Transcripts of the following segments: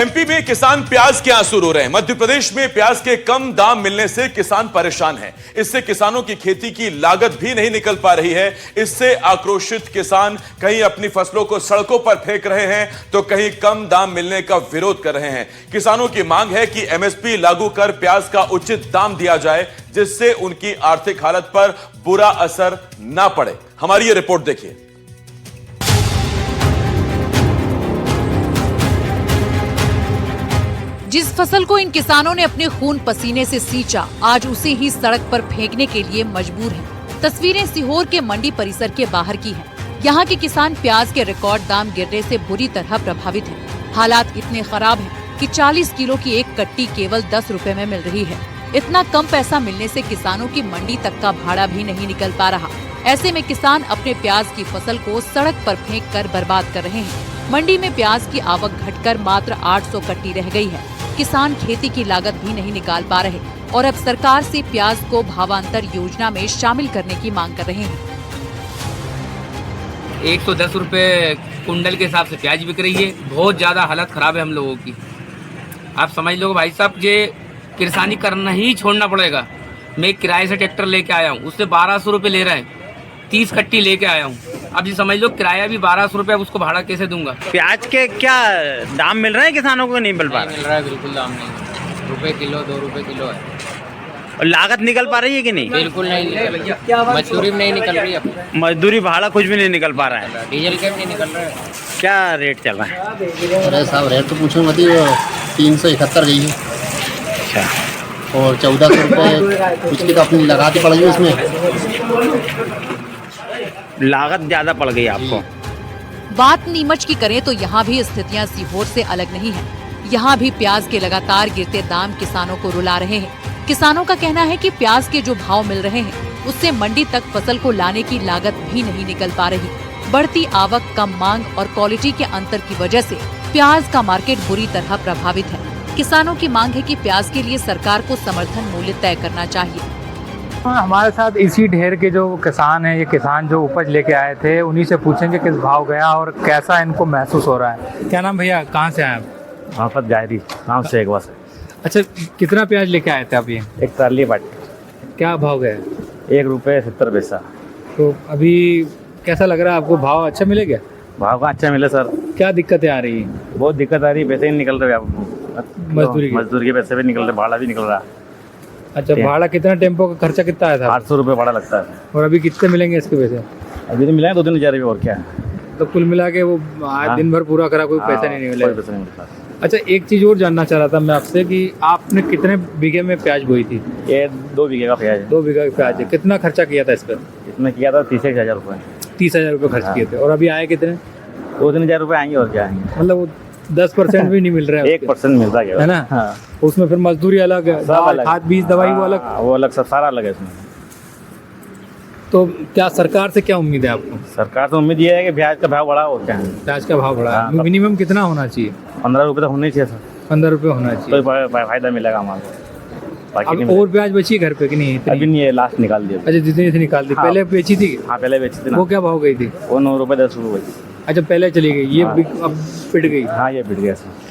MP में किसान प्याज के आंसू रो रहे हैं। मध्य प्रदेश में प्याज के कम दाम मिलने से किसान परेशान हैं। इससे किसानों की खेती की लागत भी नहीं निकल पा रही है। इससे आक्रोशित किसान कहीं अपनी फसलों को सड़कों पर फेंक रहे हैं तो कहीं कम दाम मिलने का विरोध कर रहे हैं। किसानों की मांग है कि एमएसपी लागू कर प्याज का उचित दाम दिया जाए, जिससे उनकी आर्थिक हालत पर बुरा असर ना पड़े। हमारी ये रिपोर्ट देखिए। जिस फसल को इन किसानों ने अपने खून पसीने से सींचा, आज उसे ही सड़क पर फेंकने के लिए मजबूर हैं। तस्वीरें सीहोर के मंडी परिसर के बाहर की हैं। यहाँ के किसान प्याज के रिकॉर्ड दाम गिरने से बुरी तरह प्रभावित हैं। हालात इतने खराब हैं कि 40 किलो की एक कट्टी केवल 10 रुपए में मिल रही है। इतना कम पैसा मिलने से किसानों की मंडी तक का भाड़ा भी नहीं निकल पा रहा। ऐसे में किसान अपने प्याज की फसल को सड़क पर फेंक कर बर्बाद कर रहे हैं। मंडी में प्याज की आवक घटकर मात्र 800 कट्टी रह गई है। किसान खेती की लागत भी नहीं निकाल पा रहे और अब सरकार से प्याज को भावांतर योजना में शामिल करने की मांग कर रहे हैं। 110 रुपए कुंडल के हिसाब से प्याज बिक रही है। बहुत ज्यादा हालत खराब है हम लोगों की। आप समझ लो भाई साहब, ये किसानी करना ही छोड़ना पड़ेगा। मैं किराए से ट्रैक्टर लेके आया हूँ, उससे 1200 रुपये ले रहे हैं। 30 कट्टी लेके आया हूँ। अब ये समझ लो किराया भी 1200 रुपये, अब उसको भाड़ा कैसे दूंगा। प्याज के क्या दाम मिल रहे हैं किसानों को? नहीं मिल पा रहा। मिल रहा है, बिल्कुल दाम नहीं। रुपए किलो 2 रुपए किलो है। और लागत निकल पा रही है कि नहीं? बिल्कुल नहीं निकल रही। मजदूरी में नहीं निकल रही है। मजदूरी भाड़ा कुछ भी नहीं निकल पा रहा है। डीजल के भी नहीं निकल रहा है। क्या रेट चल रहा है? अरे साहब, रेट तो पूछो मत ही, 371 गई है। अच्छा। और 1400 रुपये उसकी तो अपनी लगाती पड़ गई उसमें। लागत ज्यादा पड़ गई आपको। बात नीमच की करें तो यहाँ भी स्थितियाँ सीहोर से अलग नहीं है। यहाँ भी प्याज के लगातार गिरते दाम किसानों को रुला रहे हैं। किसानों का कहना है कि प्याज के जो भाव मिल रहे हैं उससे मंडी तक फसल को लाने की लागत भी नहीं निकल पा रही। बढ़ती आवक, कम मांग और क्वालिटी के अंतर की वजह से प्याज का मार्केट बुरी तरह प्रभावित है। किसानों की मांग है कि प्याज के लिए सरकार को समर्थन मूल्य तय करना चाहिए। हमारे साथ इसी ढेर के जो किसान हैं, ये किसान जो उपज लेके आए थे, उन्हीं से पूछेंगे किस भाव गया और कैसा इनको महसूस हो रहा है। क्या नाम भैया, कहाँ से आए आप? मोहम्मद जायरी नाम से एक बार। अच्छा, कितना प्याज लेके आए थे आप? ये एक ट्राली बाट। क्या भाव गया? 1 रुपये 70 पैसा। तो अभी कैसा लग रहा है आपको? भाव अच्छा मिलेगा? भाव का अच्छा मिले सर। क्या दिक्कतें आ रही हैं? बहुत दिक्कत आ रही है, पैसे ही निकल रहे आपको। मजदूरी के पैसे भी निकल रहे, भाड़ा भी निकल रहा है। अच्छा, भाड़ा कितना? टेम्पो का खर्चा कितना आया था? 800 रुपये भाड़ा लगता है। और अभी कितने मिलेंगे इसके पैसे? अभी तो मिला 2-3 हज़ार रुपये। और क्या है, तो कुल मिला के वो आज दिन भर पूरा करा, कोई पैसा नहीं कोई मिलेगा। पैसा नहीं मिलता। अच्छा, एक चीज़ और जानना चाह रहा था मैं आपसे कि आपने कितने बीघे में प्याज बोई थी? ये 2 बीघे का प्याज है। 2 बीघा की प्याज है। कितना खर्चा किया था इस पर? इसमें किया था 30,000 रुपये। 30,000 रुपये खर्च किए थे। और अभी आए कितने? 2-3 हज़ार रुपये आएंगे। और क्या आएंगे, मतलब वो 10% भी नहीं मिल रहा है। 1% मिलता है ना? हाँ। उसमें फिर मजदूरी अलग है, खाद बीज दवाई वो अलग। वो अलग, सब सारा अलग है इसमें। तो क्या सरकार से क्या उम्मीद है आपको? सरकार से उम्मीद ये है कि प्याज का भाव बढ़ा। और क्या है, प्याज का भाव बढ़ा। हाँ, मिनिमम कितना होना चाहिए? 15 रुपये तो होने चाहिए सर। 15 रुपये होना चाहिए। तो फायदा मिलेगा हमारे। बाकी अब और प्याज बची घर पे कि नहीं? अभी नहीं है, लास्ट निकाल दिया। अच्छा, जितनी थी निकाल दी। हाँ। पहले बेची थी? हाँ, पहले बेची थी ना। वो क्या भाव गई थी? वो 9 रुपये 10 रुपये। अच्छा, पहले चली गई ये। हाँ। अब पिट गई। हाँ, ये पिट गया सर।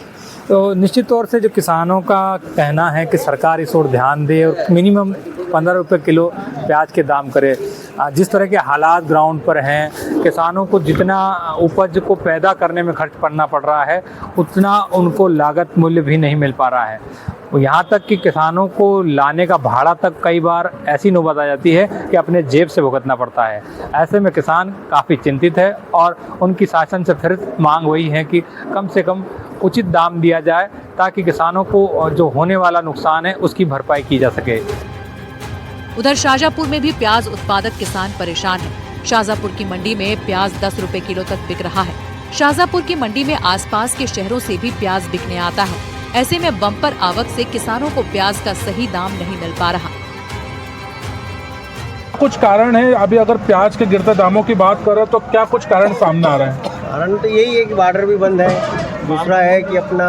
तो निश्चित तौर से जो किसानों का कहना है कि सरकार इस ओर ध्यान दे और मिनिमम 15 रुपये किलो प्याज के दाम करे। जिस तरह के हालात ग्राउंड पर हैं, किसानों को जितना उपज को पैदा करने में खर्च पड़ना पड़ रहा है, उतना उनको लागत मूल्य भी नहीं मिल पा रहा है। यहाँ तक कि किसानों को लाने का भाड़ा तक कई बार ऐसी नौबत आ जाती है कि अपने जेब से भुगतना पड़ता है। ऐसे में किसान काफ़ी चिंतित है और उनकी शासन से फिर मांग वही है कि कम से कम उचित दाम दिया जाए, ताकि किसानों को जो होने वाला नुकसान है उसकी भरपाई की जा सके। उधर शाहजहाँपुर में भी प्याज उत्पादक किसान परेशान है। शाहजहाँपुर की मंडी में प्याज 10 रुपए किलो तक बिक रहा है। शाहजहाँपुर की मंडी में आसपास के शहरों से भी प्याज बिकने आता है। ऐसे में बम्पर आवक से किसानों को प्याज का सही दाम नहीं मिल पा रहा। कुछ कारण है। अभी अगर प्याज के गिरते दामों की बात करें तो क्या कुछ कारण सामने आ रहे हैं? कारण तो यही है कि बॉर्डर भी बंद है। दूसरा है कि अपना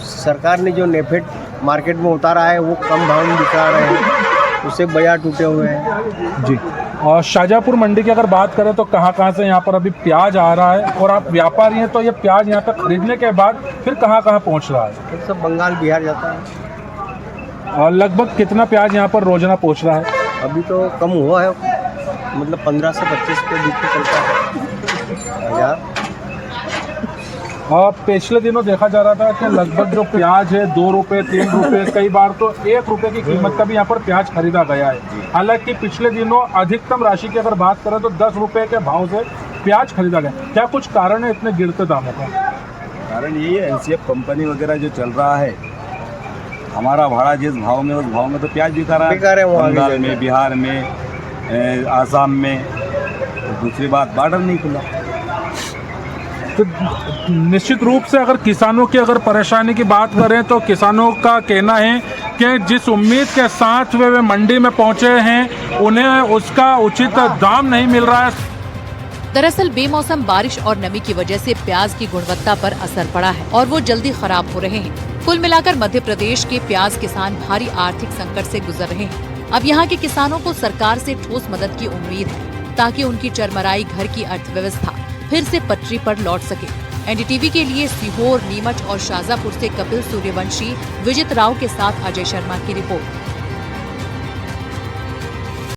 सरकार ने जो नेफेड मार्केट में उतारा है वो कम भाव में दिखा रहे हैं, उससे बाजार टूटे हुए हैं। जी, और शाहजहाँपुर मंडी की अगर बात करें तो कहाँ से यहाँ पर अभी प्याज आ रहा है, और आप व्यापारी हैं तो ये प्याज यहाँ पे खरीदने के बाद फिर कहाँ पहुँच रहा है? फिर सब बंगाल बिहार जाता है। और लगभग कितना प्याज यहाँ पर रोजाना पहुँच रहा है? अभी तो कम हुआ है, मतलब 15 से 25 के बीच में चलता है बाजार। पिछले दिनों देखा जा रहा था कि लगभग जो प्याज है 2 रुपये 3 रुपये, कई बार तो 1 रुपये की कीमत का भी यहाँ पर प्याज खरीदा गया है। हालांकि पिछले दिनों अधिकतम राशि की अगर बात करें तो 10 रुपये के भाव से प्याज खरीदा गया। क्या कुछ कारण है इतने गिरते दामों का? कारण यही है, एनसीएफ कंपनी वगैरह जो चल रहा है, हमारा भाड़ा जिस भाव में उस भाव में तो प्याज बिका रहा है बंगाल में, बिहार में, आसाम में। तो दूसरी बात, बॉर्डर नहीं खुला। तो निश्चित रूप से अगर किसानों की अगर परेशानी की बात करें तो किसानों का कहना है कि जिस उम्मीद के साथ वे मंडी में पहुंचे हैं उन्हें उसका उचित दाम नहीं मिल रहा है। दरअसल बेमौसम बारिश और नमी की वजह से प्याज की गुणवत्ता पर असर पड़ा है और वो जल्दी खराब हो रहे हैं। कुल मिलाकर मध्य प्रदेश के प्याज किसान भारी आर्थिक संकट से गुजर रहे हैं। अब यहाँ के किसानों को सरकार से ठोस मदद की उम्मीद है ताकि उनकी चरमराई घर की अर्थव्यवस्था फिर से पटरी पर लौट सके। एनडीटीवी के लिए सीहोर, नीमच और शाहजहाँपुर से कपिल सूर्यवंशी, विजित राव के साथ अजय शर्मा की रिपोर्ट।